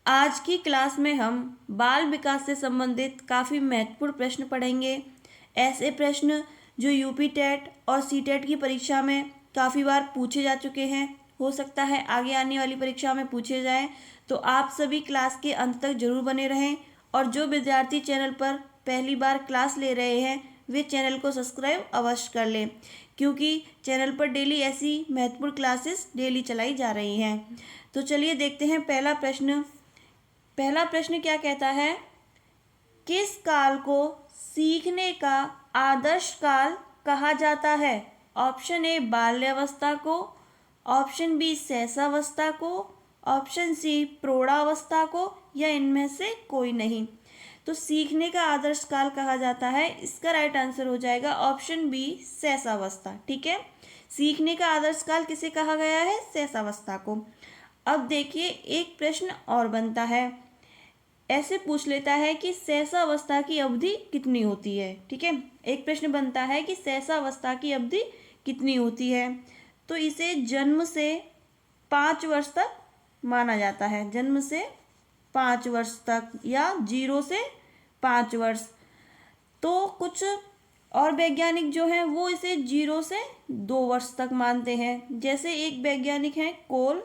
आज की क्लास में हम बाल विकास से संबंधित काफ़ी महत्वपूर्ण प्रश्न पढ़ेंगे। ऐसे प्रश्न जो यूपी टेट और सी टेट की परीक्षा में काफ़ी बार पूछे जा चुके हैं, हो सकता है आगे आने वाली परीक्षा में पूछे जाएं। तो आप सभी क्लास के अंत तक जरूर बने रहें और जो विद्यार्थी चैनल पर पहली बार क्लास ले रहे हैं वे चैनल को सब्सक्राइब अवश्य कर लें, क्योंकि चैनल पर डेली ऐसी महत्वपूर्ण क्लासेस डेली चलाई जा रही हैं। तो चलिए देखते हैं पहला प्रश्न क्या कहता है। किस काल को सीखने का आदर्श काल कहा जाता है? ऑप्शन ए बाल्यावस्था को, ऑप्शन बी शैशवावस्था को, ऑप्शन सी प्रौढ़ावस्था को, या इनमें से कोई नहीं। तो सीखने का आदर्श काल कहा जाता है, इसका राइट आंसर हो जाएगा ऑप्शन बी शैशवावस्था। ठीक है, सीखने का आदर्श काल किसे कहा गया है? शैशवावस्था को। अब देखिए एक प्रश्न और बनता है, ऐसे पूछ लेता है कि शैशवावस्था की अवधि कितनी होती है। ठीक है, एक प्रश्न बनता है कि शैशवावस्था की अवधि कितनी होती है। तो इसे जन्म से 5 वर्ष तक माना जाता है, जन्म से 5 वर्ष तक या 0 से 5 वर्ष। तो कुछ और वैज्ञानिक जो हैं वो इसे 0 से 2 वर्ष तक मानते हैं। जैसे एक वैज्ञानिक हैं कोल,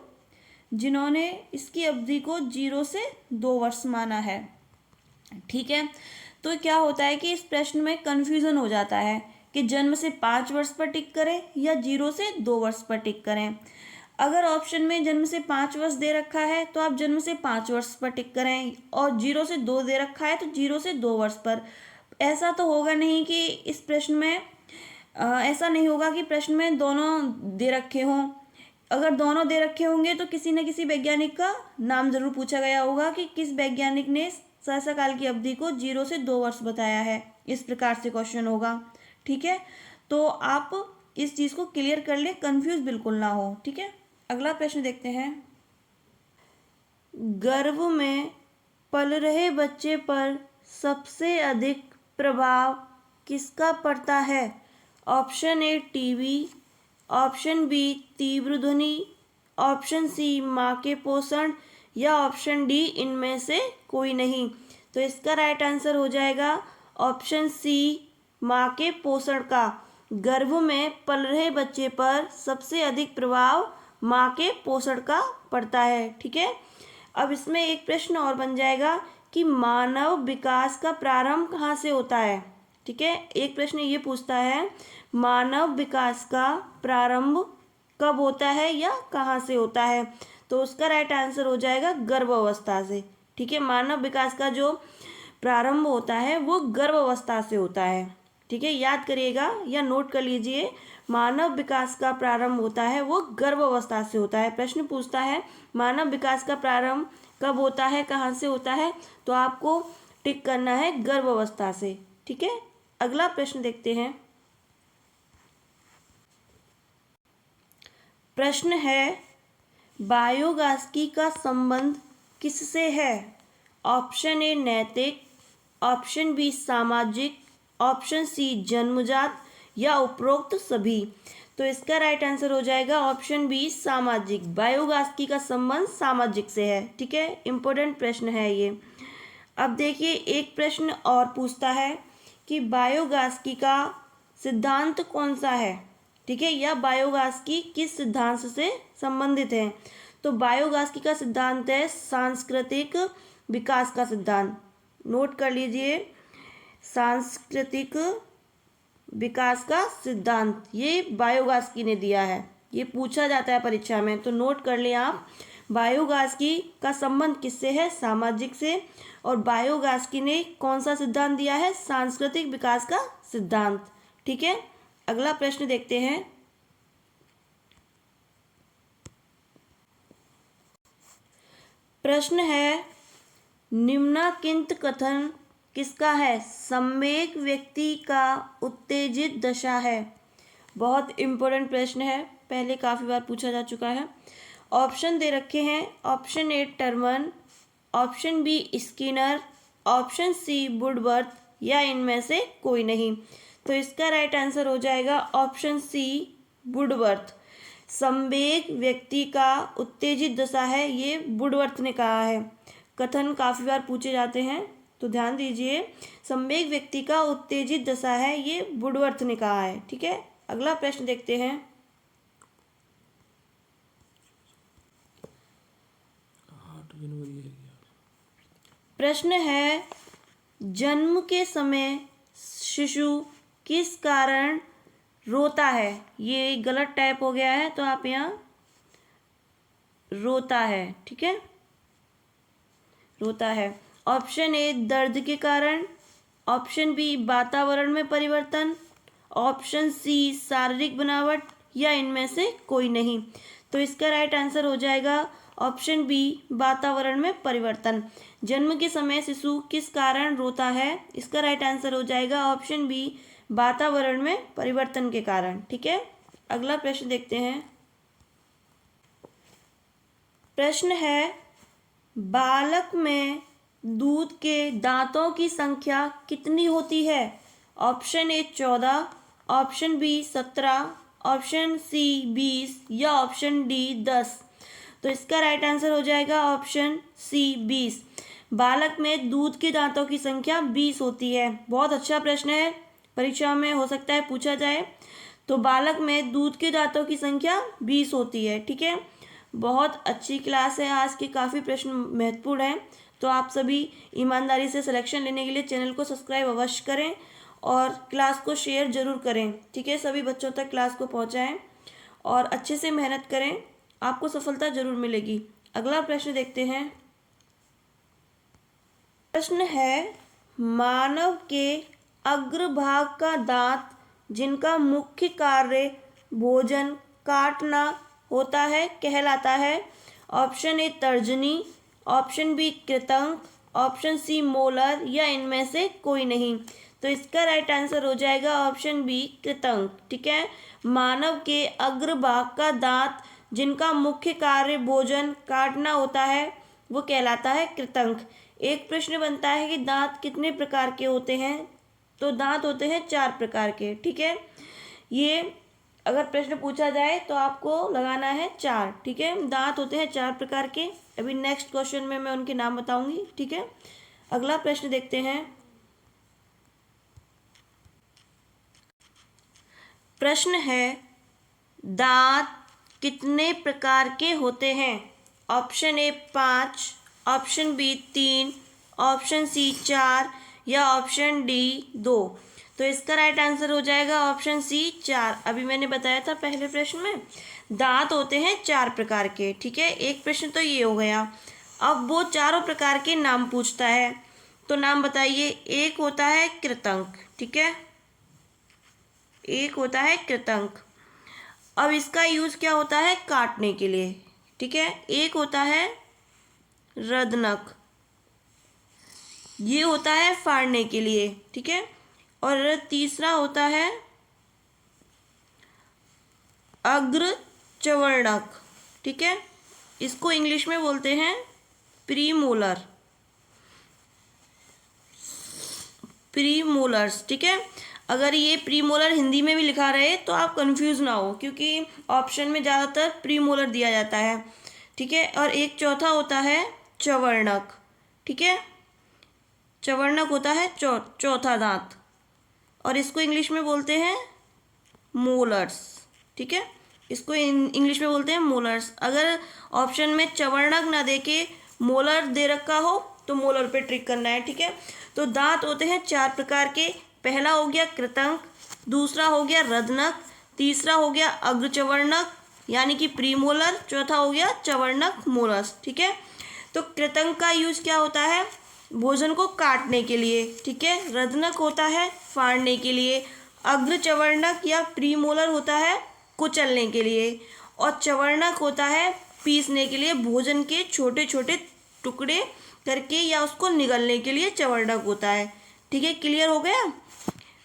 जिन्होंने इसकी अवधि को 0 से 2 वर्ष माना है। ठीक है, तो क्या होता है कि इस प्रश्न में कन्फ्यूज़न हो जाता है कि जन्म से 5 वर्ष पर टिक करें या 0 से 2 वर्ष पर टिक करें। अगर ऑप्शन में जन्म से 5 वर्ष दे रखा है तो आप जन्म से 5 वर्ष पर टिक करें, और 0 से 2 दे रखा है तो 0 से 2 वर्ष पर। ऐसा तो होगा नहीं कि इस प्रश्न में ऐसा नहीं होगा कि प्रश्न में दोनों दे रखे हों। अगर दोनों दे रखे होंगे तो किसी न किसी वैज्ञानिक का नाम जरूर पूछा गया होगा कि किस वैज्ञानिक ने शैशवकाल की अवधि को 0 से 2 वर्ष बताया है। इस प्रकार से क्वेश्चन होगा। ठीक है, तो आप इस चीज़ को क्लियर कर ले, कंफ्यूज बिल्कुल ना हो। ठीक है, अगला प्रश्न देखते हैं। गर्भ में पल रहे बच्चे पर सबसे अधिक प्रभाव किसका पड़ता है? Option A TB, option B तीव्र ध्वनि, ऑप्शन सी माँ के पोषण, या ऑप्शन डी इनमें से कोई नहीं। तो इसका राइट आंसर हो जाएगा ऑप्शन सी माँ के पोषण का। गर्भ में पल रहे बच्चे पर सबसे अधिक प्रभाव माँ के पोषण का पड़ता है। ठीक है, अब इसमें एक प्रश्न और बन जाएगा कि मानव विकास का प्रारंभ कहाँ से होता है। ठीक है, एक प्रश्न ये पूछता है मानव विकास का प्रारंभ कब होता है या कहाँ से होता है। तो उसका राइट आंसर हो जाएगा गर्भावस्था से। ठीक है, मानव विकास का जो प्रारंभ होता है वो गर्भावस्था से होता है। ठीक है, याद करिएगा या नोट कर लीजिए, मानव विकास का प्रारंभ होता है वो गर्भावस्था से होता है। प्रश्न पूछता है मानव विकास का प्रारंभ कब होता है, कहाँ से होता है, तो आपको टिक करना है गर्भावस्था से। ठीक है, अगला प्रश्न देखते हैं। प्रश्न है बायोगैस का संबंध किससे है? ऑप्शन ए नैतिक, ऑप्शन बी सामाजिक, ऑप्शन सी जन्मजात, या उपरोक्त सभी। तो इसका राइट आंसर हो जाएगा ऑप्शन बी सामाजिक। बायोगैस का संबंध सामाजिक से है। ठीक है, इंपॉर्टेंट प्रश्न है ये। अब देखिए एक प्रश्न और पूछता है कि बायोगैस का सिद्धांत कौन सा है। ठीक है, या बायोगैस की किस सिद्धांत से संबंधित है। तो बायोगैस का सिद्धांत है सांस्कृतिक विकास का सिद्धांत। नोट कर लीजिए, सांस्कृतिक विकास का सिद्धांत ये बायोगैस ने दिया है। ये पूछा जाता है परीक्षा में, तो नोट कर लें आप। बायोगैस का संबंध किससे है? सामाजिक से। और बायोगैस ने कौन सा सिद्धांत दिया है? सांस्कृतिक विकास का सिद्धांत। ठीक है, अगला प्रश्न देखते हैं। प्रश्न है निम्नलिखित कथन किसका है? संवेग व्यक्ति का उत्तेजित दशा है। बहुत इंपॉर्टेंट प्रश्न है, पहले काफ़ी बार पूछा जा चुका है। ऑप्शन दे रखे हैं, option A Terman, option B Skinner, option C Woodworth, या इनमें से कोई नहीं। तो इसका राइट आंसर हो जाएगा ऑप्शन सी वुडवर्थ। संवेग व्यक्ति का उत्तेजित दशा है, ये वुडवर्थ ने कहा है। कथन काफ़ी बार पूछे जाते हैं, तो ध्यान दीजिए। सम्यक व्यक्ति का उत्तेजित दशा है, ये वुडवर्थ ने कहा है। ठीक है, अगला प्रश्न देखते हैं। प्रश्न है, जन्म के समय शिशु किस कारण रोता है? ये गलत टाइप हो गया है, तो आप यहाँ रोता है। ठीक है, रोता है। ऑप्शन ए दर्द के कारण, ऑप्शन बी वातावरण में परिवर्तन, ऑप्शन सी शारीरिक बनावट, या इनमें से कोई नहीं। तो इसका राइट आंसर हो जाएगा ऑप्शन बी वातावरण में परिवर्तन। जन्म के समय शिशु किस कारण रोता है? इसका राइट आंसर हो जाएगा ऑप्शन बी वातावरण में परिवर्तन के कारण। ठीक है, अगला प्रश्न देखते हैं। प्रश्न है, बालक में दूध के दांतों की संख्या कितनी होती है? Option A 14, option B 17, option C 20, या ऑप्शन डी 10। तो इसका राइट आंसर हो जाएगा ऑप्शन सी 20। बालक में दूध के दांतों की संख्या 20 होती है। बहुत अच्छा प्रश्न है, परीक्षा में हो सकता है पूछा जाए। तो बालक में दूध के दांतों की संख्या 20 होती है। ठीक है, बहुत अच्छी क्लास है आज की, काफ़ी प्रश्न महत्वपूर्ण हैं। तो आप सभी ईमानदारी से सिलेक्शन लेने के लिए चैनल को सब्सक्राइब अवश्य करें और क्लास को शेयर जरूर करें। ठीक है, सभी बच्चों तक क्लास को पहुंचाएं और अच्छे से मेहनत करें, आपको सफलता जरूर मिलेगी। अगला प्रश्न देखते हैं। प्रश्न है, मानव के अग्रभाग का दांत जिनका मुख्य कार्य भोजन काटना होता है कहलाता है? ऑप्शन ए तर्जनी, ऑप्शन बी कृतंक, ऑप्शन सी मोलर, या इनमें से कोई नहीं। तो इसका राइट आंसर हो जाएगा ऑप्शन बी कृतंक। ठीक है, मानव के अग्रभाग का दांत जिनका मुख्य कार्य भोजन काटना होता है वो कहलाता है कृतंक। एक प्रश्न बनता है कि दांत कितने प्रकार के होते हैं? तो दांत होते हैं 4 प्रकार के। ठीक है, ये अगर प्रश्न पूछा जाए तो आपको लगाना है 4। ठीक है, दांत होते हैं 4 प्रकार के। अभी नेक्स्ट क्वेश्चन में मैं उनके नाम बताऊंगी। ठीक है, अगला प्रश्न देखते हैं। प्रश्न है, दांत कितने प्रकार के होते हैं? Option A 5, option B 3, option C 4, या ऑप्शन डी 2। तो इसका राइट आंसर हो जाएगा ऑप्शन सी 4। अभी मैंने बताया था पहले प्रश्न में, दांत होते हैं 4 प्रकार के। ठीक है, एक प्रश्न तो ये हो गया। अब वो चारों प्रकार के नाम पूछता है, तो नाम बताइए। एक होता है कृतंक। ठीक है, एक होता है कृतंक। अब इसका यूज क्या होता है? काटने के लिए। ठीक है, एक होता है रदनक, ये होता है फाड़ने के लिए। ठीक है, और तीसरा होता है अग्र चवर्णक। ठीक है, इसको इंग्लिश में बोलते हैं प्रीमोलर, प्रीमोलर्स। ठीक है, अगर ये प्रीमोलर हिंदी में भी लिखा रहे तो आप कंफ्यूज ना हो, क्योंकि ऑप्शन में ज़्यादातर प्रीमोलर दिया जाता है। ठीक है, और एक चौथा होता है चवर्णक। ठीक है, चवर्णक होता है चौथा दांत, और इसको इंग्लिश में बोलते हैं मोलर्स। ठीक है, इसको इंग्लिश में बोलते हैं मोलर्स। अगर ऑप्शन में चवर्णक ना दे के मोलर दे रखा हो तो मोलर पे ट्रिक करना है। ठीक है, तो दांत होते हैं 4 प्रकार के। पहला हो गया कृतंक, दूसरा हो गया रदनक, तीसरा हो गया अग्रचवर्णक यानी कि प्रीमोलर, चौथा हो गया चवर्णक मोलर्स। ठीक है, तो कृतंक का यूज क्या होता है? भोजन को काटने के लिए। ठीक है, रदनक होता है फाड़ने के लिए, अग्रचवर्णक या प्रीमोलर होता है कुचलने के लिए, और चवर्णक होता है पीसने के लिए, भोजन के छोटे छोटे टुकड़े करके या उसको निगलने के लिए चवर्णक होता है। ठीक है, क्लियर हो गया?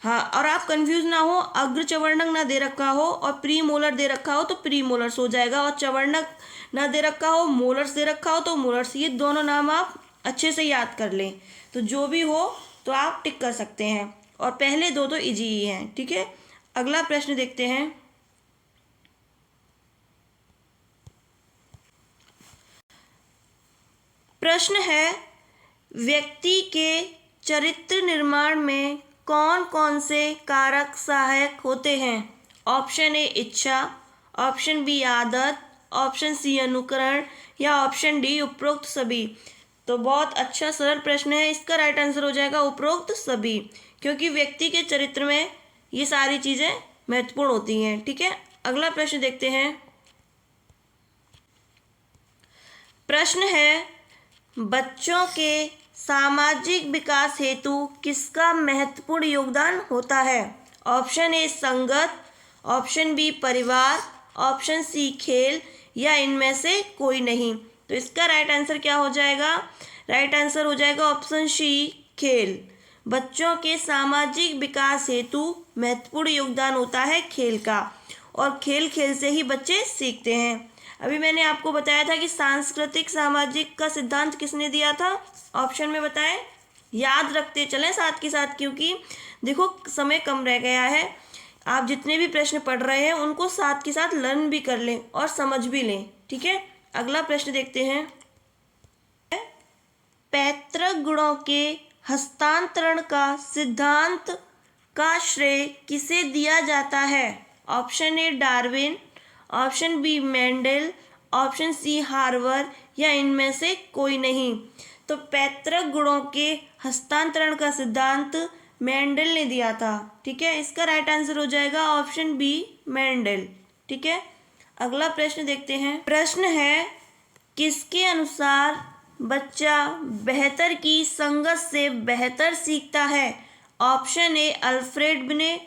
हाँ, और आप कंफ्यूज ना हो, अग्रचवर्णक ना दे रखा हो और प्रीमोलर दे रखा हो तो प्रीमोलर्स हो जाएगा, और चवर्णक ना दे रखा हो, मोलर्स दे रखा हो तो मोलर्स। ये दोनों नाम आप अच्छे से याद कर लें, तो जो भी हो तो आप टिक कर सकते हैं, और पहले दो तो इजी ही हैं। ठीक है, अगला प्रश्न देखते हैं। प्रश्न है, व्यक्ति के चरित्र निर्माण में कौन कौन से कारक सहायक होते हैं? ऑप्शन ए इच्छा, ऑप्शन बी आदत, ऑप्शन सी अनुकरण या ऑप्शन डी उपरोक्त सभी। तो बहुत अच्छा सरल प्रश्न है, इसका राइट आंसर हो जाएगा उपरोक्त सभी, क्योंकि व्यक्ति के चरित्र में ये सारी चीज़ें महत्वपूर्ण होती हैं। ठीक है, अगला प्रश्न देखते हैं। प्रश्न है, बच्चों के सामाजिक विकास हेतु किसका महत्वपूर्ण योगदान होता है? ऑप्शन ए संगत, ऑप्शन बी परिवार, ऑप्शन सी खेल या इनमें से कोई नहीं। तो इसका राइट आंसर क्या हो जाएगा? राइट आंसर हो जाएगा ऑप्शन सी खेल। बच्चों के सामाजिक विकास हेतु महत्वपूर्ण योगदान होता है खेल का, और खेल खेल से ही बच्चे सीखते हैं। अभी मैंने आपको बताया था कि सांस्कृतिक सामाजिक का सिद्धांत किसने दिया था? ऑप्शन में बताएं, याद रखते चलें साथ के साथ, क्योंकि देखो समय कम रह गया है। आप जितने भी प्रश्न पढ़ रहे हैं उनको साथ के साथ लर्न भी कर लें और समझ भी लें। ठीक है, अगला प्रश्न देखते हैं। पैतृक गुणों के हस्तांतरण का सिद्धांत का श्रेय किसे दिया जाता है? Option A Darwin, option B Mendel, option C हार्वर या इनमें से कोई नहीं। तो पैतृक गुणों के हस्तांतरण का सिद्धांत मेंडल ने दिया था। ठीक है, इसका राइट आंसर हो जाएगा ऑप्शन बी मेंडल। ठीक है, अगला प्रश्न देखते हैं। प्रश्न है, किसके अनुसार बच्चा बेहतर की संगत से बेहतर सीखता है? Option A Alfred Binet,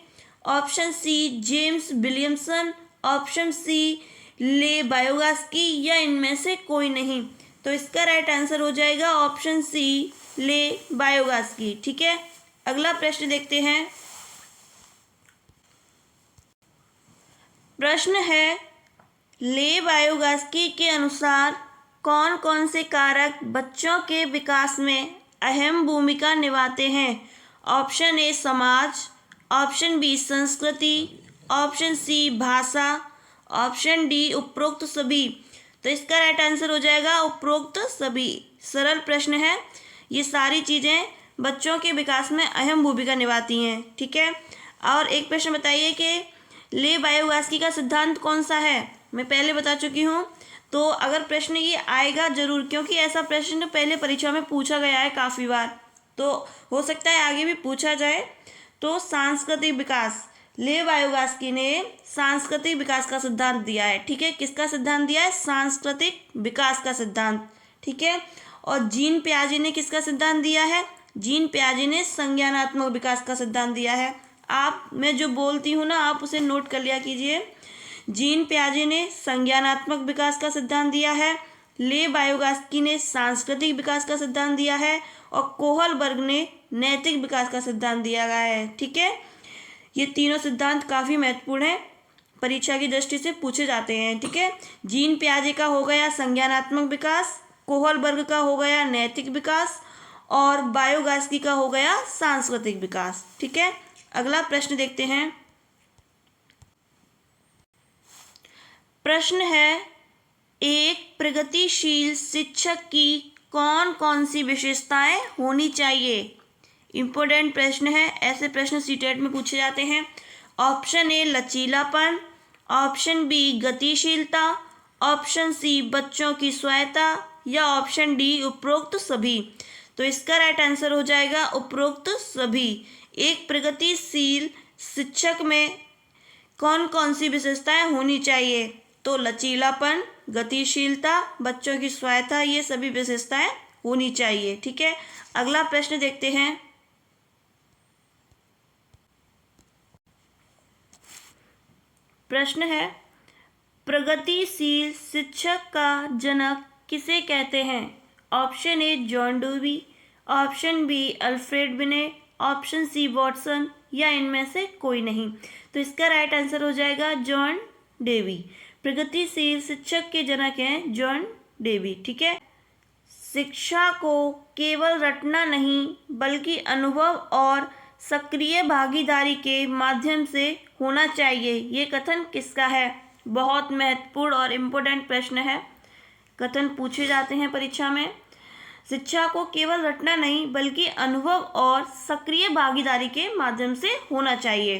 option C James Williamson, option C Lev Vygotsky या इनमें से कोई नहीं। तो इसका राइट आंसर हो जाएगा ऑप्शन सी ले बायोगास्की। ठीक है, अगला प्रश्न देखते हैं। प्रश्न है, ले बायोगास्की के अनुसार कौन कौन से कारक बच्चों के विकास में अहम भूमिका निभाते हैं? ऑप्शन ए समाज, ऑप्शन बी संस्कृति, ऑप्शन सी भाषा, ऑप्शन डी उपरोक्त सभी। तो इसका राइट आंसर हो जाएगा उपरोक्त सभी। सरल प्रश्न है, ये सारी चीज़ें बच्चों के विकास में अहम भूमिका निभाती हैं। ठीक है, और एक प्रश्न बताइए कि ले बायोगास्की का सिद्धांत कौन सा है? मैं पहले बता चुकी हूँ, तो अगर प्रश्न ये आएगा जरूर, क्योंकि ऐसा प्रश्न पहले परीक्षा में पूछा गया है काफ़ी बार, तो हो सकता है आगे भी पूछा जाए। तो सांस्कृतिक विकास, ले बायोगास्की ने सांस्कृतिक विकास का सिद्धांत दिया है। ठीक है, किसका सिद्धांत दिया है? सांस्कृतिक विकास का सिद्धांत। ठीक है, और जीन पियाजे ने किसका सिद्धांत दिया है? जीन पियाजे ने संज्ञानात्मक विकास का सिद्धांत दिया है। आप, मैं जो बोलती हूँ ना, आप उसे नोट कर लिया कीजिए। जीन पियाजे ने संज्ञानात्मक विकास का सिद्धांत दिया है, ले बायोगास्की ने सांस्कृतिक विकास का सिद्धांत दिया है, और कोहलबर्ग ने नैतिक विकास का सिद्धांत दिया गया है। ठीक है, ये तीनों सिद्धांत काफ़ी महत्वपूर्ण हैं, परीक्षा की दृष्टि से पूछे जाते हैं। ठीक है, जीन पियाजे का हो गया संज्ञानात्मक विकास, कोहलबर्ग का हो गया नैतिक विकास, और बायोगास्की का हो गया सांस्कृतिक विकास। ठीक है, अगला प्रश्न देखते हैं। प्रश्न है, एक प्रगतिशील शिक्षक की कौन कौन सी विशेषताएं होनी चाहिए? इम्पोर्टेंट प्रश्न है, ऐसे प्रश्न सीटेट में पूछे जाते हैं। ऑप्शन ए लचीलापन, ऑप्शन बी गतिशीलता, ऑप्शन सी बच्चों की स्वायत्ता या ऑप्शन डी उपरोक्त सभी। तो इसका राइट आंसर हो जाएगा उपरोक्त सभी। एक प्रगतिशील शिक्षक में कौन कौन सी विशेषताएं होनी चाहिए? तो लचीलापन, गतिशीलता, बच्चों की स्वायत्ता, ये सभी विशेषताएं होनी चाहिए। ठीक है, अगला प्रश्न देखते हैं। प्रश्न है, प्रगतिशील शिक्षक का जनक किसे कहते हैं? Option A John Dewey, option B Alfred Binet, option C Watson या इनमें से कोई नहीं। तो इसका राइट आंसर हो जाएगा जॉन डेवी। प्रगतिशील शिक्षक के जनक हैं जॉन डेवी। ठीक है, शिक्षा को केवल रटना नहीं बल्कि अनुभव और सक्रिय भागीदारी के माध्यम से होना चाहिए, ये कथन किसका है? बहुत महत्वपूर्ण और इम्पोर्टेंट प्रश्न है, कथन पूछे जाते हैं परीक्षा में। शिक्षा को केवल रटना नहीं बल्कि अनुभव और सक्रिय भागीदारी के माध्यम से होना चाहिए।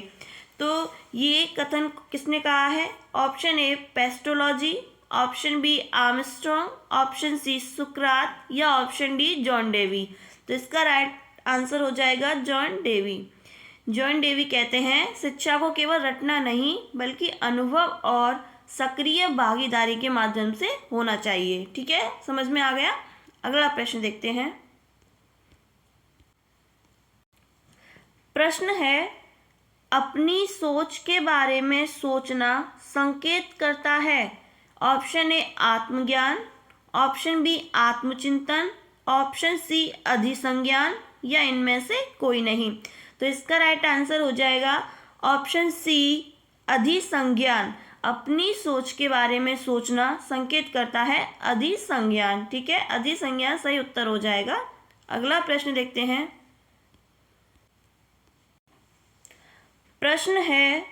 तो ये कथन किसने कहा है? Option A Pestalozzi, option B Armstrong, option C सुकरात या ऑप्शन डी जॉन डेवी। तो इसका राइट आंसर हो जाएगा जॉन डेवी। जॉन डेवी कहते हैं शिक्षा को केवल रटना नहीं बल्कि अनुभव और सक्रिय भागीदारी के माध्यम से होना चाहिए। ठीक है, समझ में आ गया? अगला प्रश्न देखते हैं। प्रश्न है अपनी सोच के बारे में सोचना संकेत करता है। ऑप्शन ए आत्मज्ञान, ऑप्शन बी आत्मचिंतन, ऑप्शन सी अधिसंज्ञान या इनमें से कोई नहीं। तो इसका राइट आंसर हो जाएगा ऑप्शन सी अधिसंज्ञान। अपनी सोच के बारे में सोचना संकेत करता है अधिसंज्ञान। ठीक है, अधिसंज्ञान सही उत्तर हो जाएगा। अगला प्रश्न देखते हैं। प्रश्न है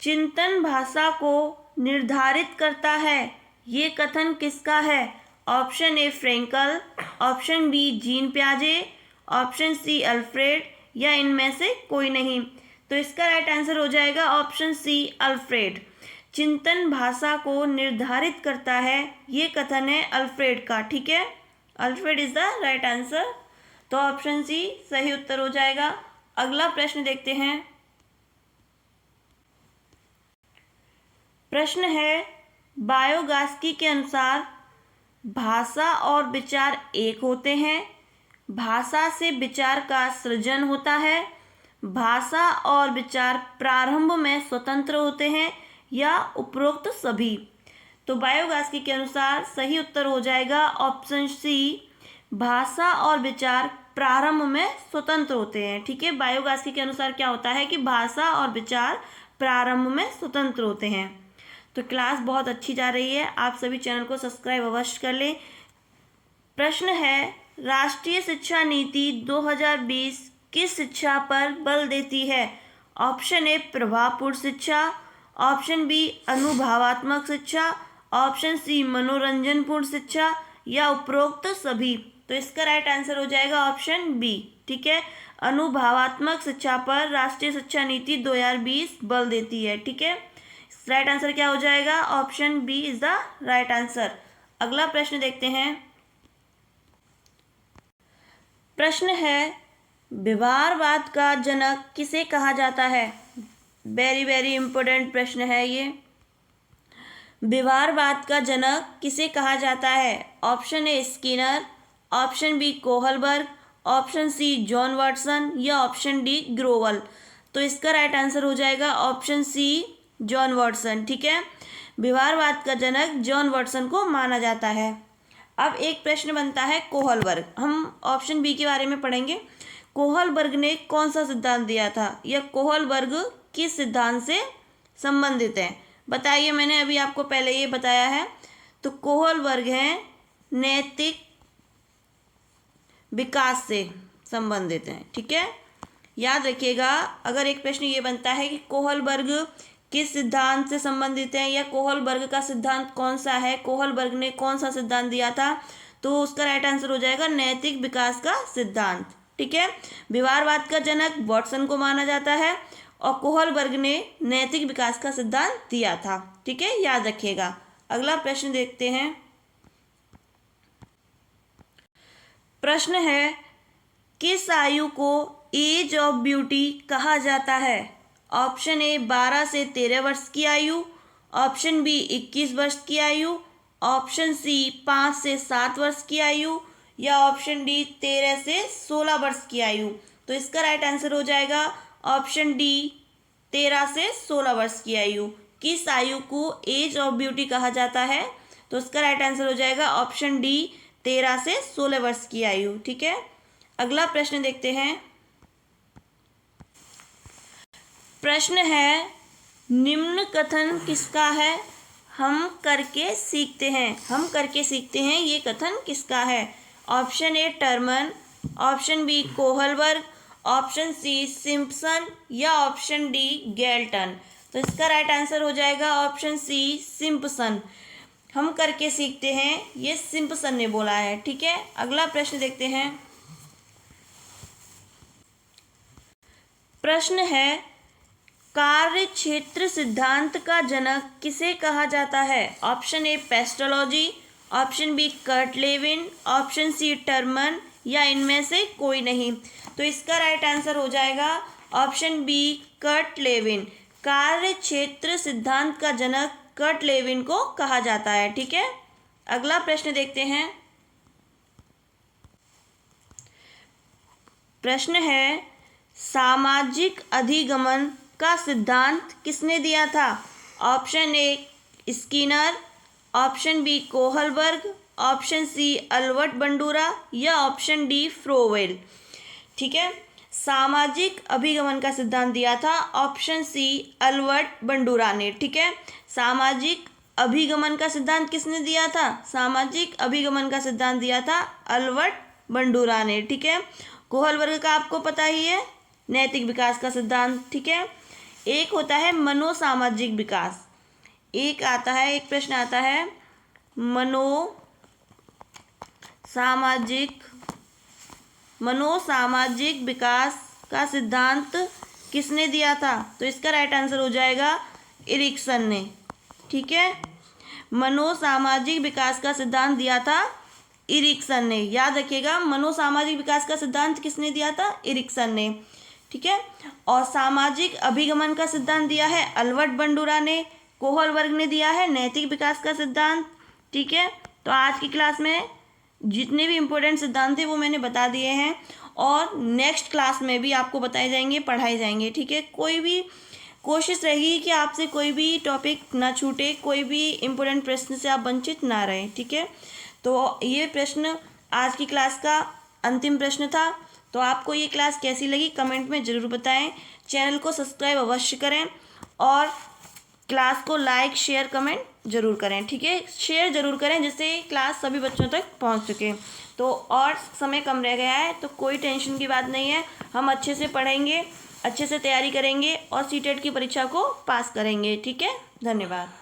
चिंतन भाषा को निर्धारित करता है, ये कथन किसका है? Option A Frankl, option B Jean पियाजे, ऑप्शन सी अल्फ्रेड या इनमें से कोई नहीं। तो इसका राइट आंसर हो जाएगा ऑप्शन सी अल्फ्रेड। चिंतन भाषा को निर्धारित करता है, ये कथन है अल्फ्रेड का। ठीक है, Alfred is the right answer. तो ऑप्शन सी सही उत्तर हो जाएगा। अगला प्रश्न देखते हैं। प्रश्न है बायोगास्की के अनुसार भाषा और विचार एक होते हैं, भाषा से विचार का सृजन होता है, भाषा और विचार प्रारंभ में स्वतंत्र होते हैं या उपरोक्त सभी। तो बायोगास्की के अनुसार सही उत्तर हो जाएगा ऑप्शन सी, भाषा और विचार प्रारंभ में स्वतंत्र होते हैं। ठीक है, बायोगास्की के अनुसार क्या होता है कि भाषा और विचार प्रारंभ में स्वतंत्र होते हैं। तो क्लास बहुत अच्छी जा रही है, आप सभी चैनल को सब्सक्राइब अवश्य कर लें। प्रश्न है राष्ट्रीय शिक्षा नीति 2020 किस शिक्षा पर बल देती है? ऑप्शन ए प्रभावपूर्ण शिक्षा, ऑप्शन बी अनुभवात्मक शिक्षा, ऑप्शन सी मनोरंजनपूर्ण शिक्षा या उपरोक्त सभी। तो इसका राइट आंसर हो जाएगा ऑप्शन बी। ठीक है, अनुभवात्मक शिक्षा पर राष्ट्रीय शिक्षा नीति 2020 बल देती है। ठीक है, राइट आंसर क्या हो जाएगा? Option B is the right answer. अगला प्रश्न देखते हैं। प्रश्न है व्यवहारवाद का जनक किसे कहा जाता है? वेरी वेरी इंपॉर्टेंट प्रश्न है ये। व्यवहारवाद का जनक किसे कहा जाता है? Option A Skinner, option B Kohlberg, option C John Watson या ऑप्शन डी ग्रोवल। तो इसका राइट आंसर हो जाएगा ऑप्शन सी जॉन वाटसन। ठीक है, व्यवहारवाद का जनक जॉन वाटसन को माना जाता है। अब एक प्रश्न बनता है कोहलबर्ग, हम ऑप्शन बी के बारे में पढ़ेंगे। कोहलबर्ग ने कौन सा सिद्धांत दिया था या कोहलबर्ग किस सिद्धांत से संबंधित है? बताइए, मैंने अभी आपको पहले ये बताया है। तो कोहलबर्ग हैं नैतिक विकास से संबंधित हैं। ठीक है, याद रखिएगा। अगर एक प्रश्न ये बनता है कि कोहलबर्ग किस सिद्धांत से संबंधित है या कोहलबर्ग का सिद्धांत कौन सा है, कोहलबर्ग ने कौन सा सिद्धांत दिया था, तो उसका राइट आंसर हो जाएगा नैतिक विकास का सिद्धांत। ठीक है, व्यवहारवाद का जनक वाटसन को माना जाता है और कोहलबर्ग ने नैतिक विकास का सिद्धांत दिया था। ठीक है, याद रखिएगा। अगला प्रश्न देखते हैं। प्रश्न है किस आयु को एज ऑफ ब्यूटी कहा जाता है? ऑप्शन ए 12 से 13 वर्ष की आयु, ऑप्शन बी 21 वर्ष की आयु, ऑप्शन सी 5 से 7 वर्ष की आयु या ऑप्शन डी 13 से 16 वर्ष की आयु। तो इसका राइट आंसर हो जाएगा ऑप्शन डी 13 से 16 वर्ष की आयु। किस आयु को एज ऑफ ब्यूटी कहा जाता है? तो इसका राइट आंसर हो जाएगा ऑप्शन डी 13 से 16 वर्ष की आयु। ठीक है, अगला प्रश्न देखते हैं। प्रश्न है निम्न कथन किसका है? हम करके सीखते हैं। हम करके सीखते हैं, ये कथन किसका है? Option A Terman, option B Kohlberg, option C Simpson या ऑप्शन डी गैल्टन। तो इसका राइट आंसर हो जाएगा ऑप्शन सी सिम्पसन। हम करके सीखते हैं, ये सिम्पसन ने बोला है। ठीक है, अगला प्रश्न देखते हैं। प्रश्न है, कार्य क्षेत्र सिद्धांत का जनक किसे कहा जाता है? Option A Pestalozzi, option B Kurt Lewin, option C Terman, या इनमें से कोई नहीं। तो इसका राइट आंसर हो जाएगा ऑप्शन बी कर्ट लेविन। कार्य क्षेत्र सिद्धांत का जनक कर्ट लेविन को कहा जाता है। ठीक है, अगला प्रश्न देखते हैं। प्रश्न है, सामाजिक अधिगमन का सिद्धांत किसने दिया था? Option A Skinner, option B Kohlberg, option C Albert Bandura, या ऑप्शन डी फ्रोवेल। ठीक है, सामाजिक अभिगमन का सिद्धांत दिया था ऑप्शन सी अल्बर्ट बंडूरा ने। ठीक है, सामाजिक अभिगमन का सिद्धांत किसने दिया था? सामाजिक अभिगमन का सिद्धांत दिया था अल्बर्ट बंडूरा ने। ठीक है, कोहलबर्ग का आपको पता ही है, नैतिक विकास का सिद्धांत। ठीक है, एक होता है मनोसामाजिक विकास, एक प्रश्न आता है मनोसामाजिक विकास का सिद्धांत किसने दिया था? तो इसका राइट आंसर हो जाएगा एरिक्सन ने। ठीक है, मनोसामाजिक विकास का सिद्धांत दिया था एरिक्सन ने। याद रखिएगा, मनोसामाजिक विकास का सिद्धांत किसने दिया था? एरिक्सन ने। ठीक है, और सामाजिक अभिगमन का सिद्धांत दिया है अल्बर्ट बंडूरा ने। कोहलबर्ग ने दिया है नैतिक विकास का सिद्धांत। ठीक है, तो आज की क्लास में जितने भी इम्पोर्टेंट सिद्धांत थे वो मैंने बता दिए हैं, और नेक्स्ट क्लास में भी आपको बताए जाएंगे, पढ़ाए जाएंगे। ठीक है, कोई भी कोशिश रहेगी कि आपसे कोई भी टॉपिक ना छूटे, कोई भी इम्पोर्टेंट प्रश्न से आप वंचित ना रहें। ठीक है, तो ये प्रश्न आज की क्लास का अंतिम प्रश्न था। तो आपको ये क्लास कैसी लगी कमेंट में ज़रूर बताएं। चैनल को सब्सक्राइब अवश्य करें और क्लास को लाइक शेयर कमेंट ज़रूर करें। ठीक है, शेयर ज़रूर करें जिससे क्लास सभी बच्चों तक पहुंच सके। तो और समय कम रह गया है, तो कोई टेंशन की बात नहीं है, हम अच्छे से पढ़ेंगे, अच्छे से तैयारी करेंगे और सीटेट की परीक्षा को पास करेंगे। ठीक है, धन्यवाद।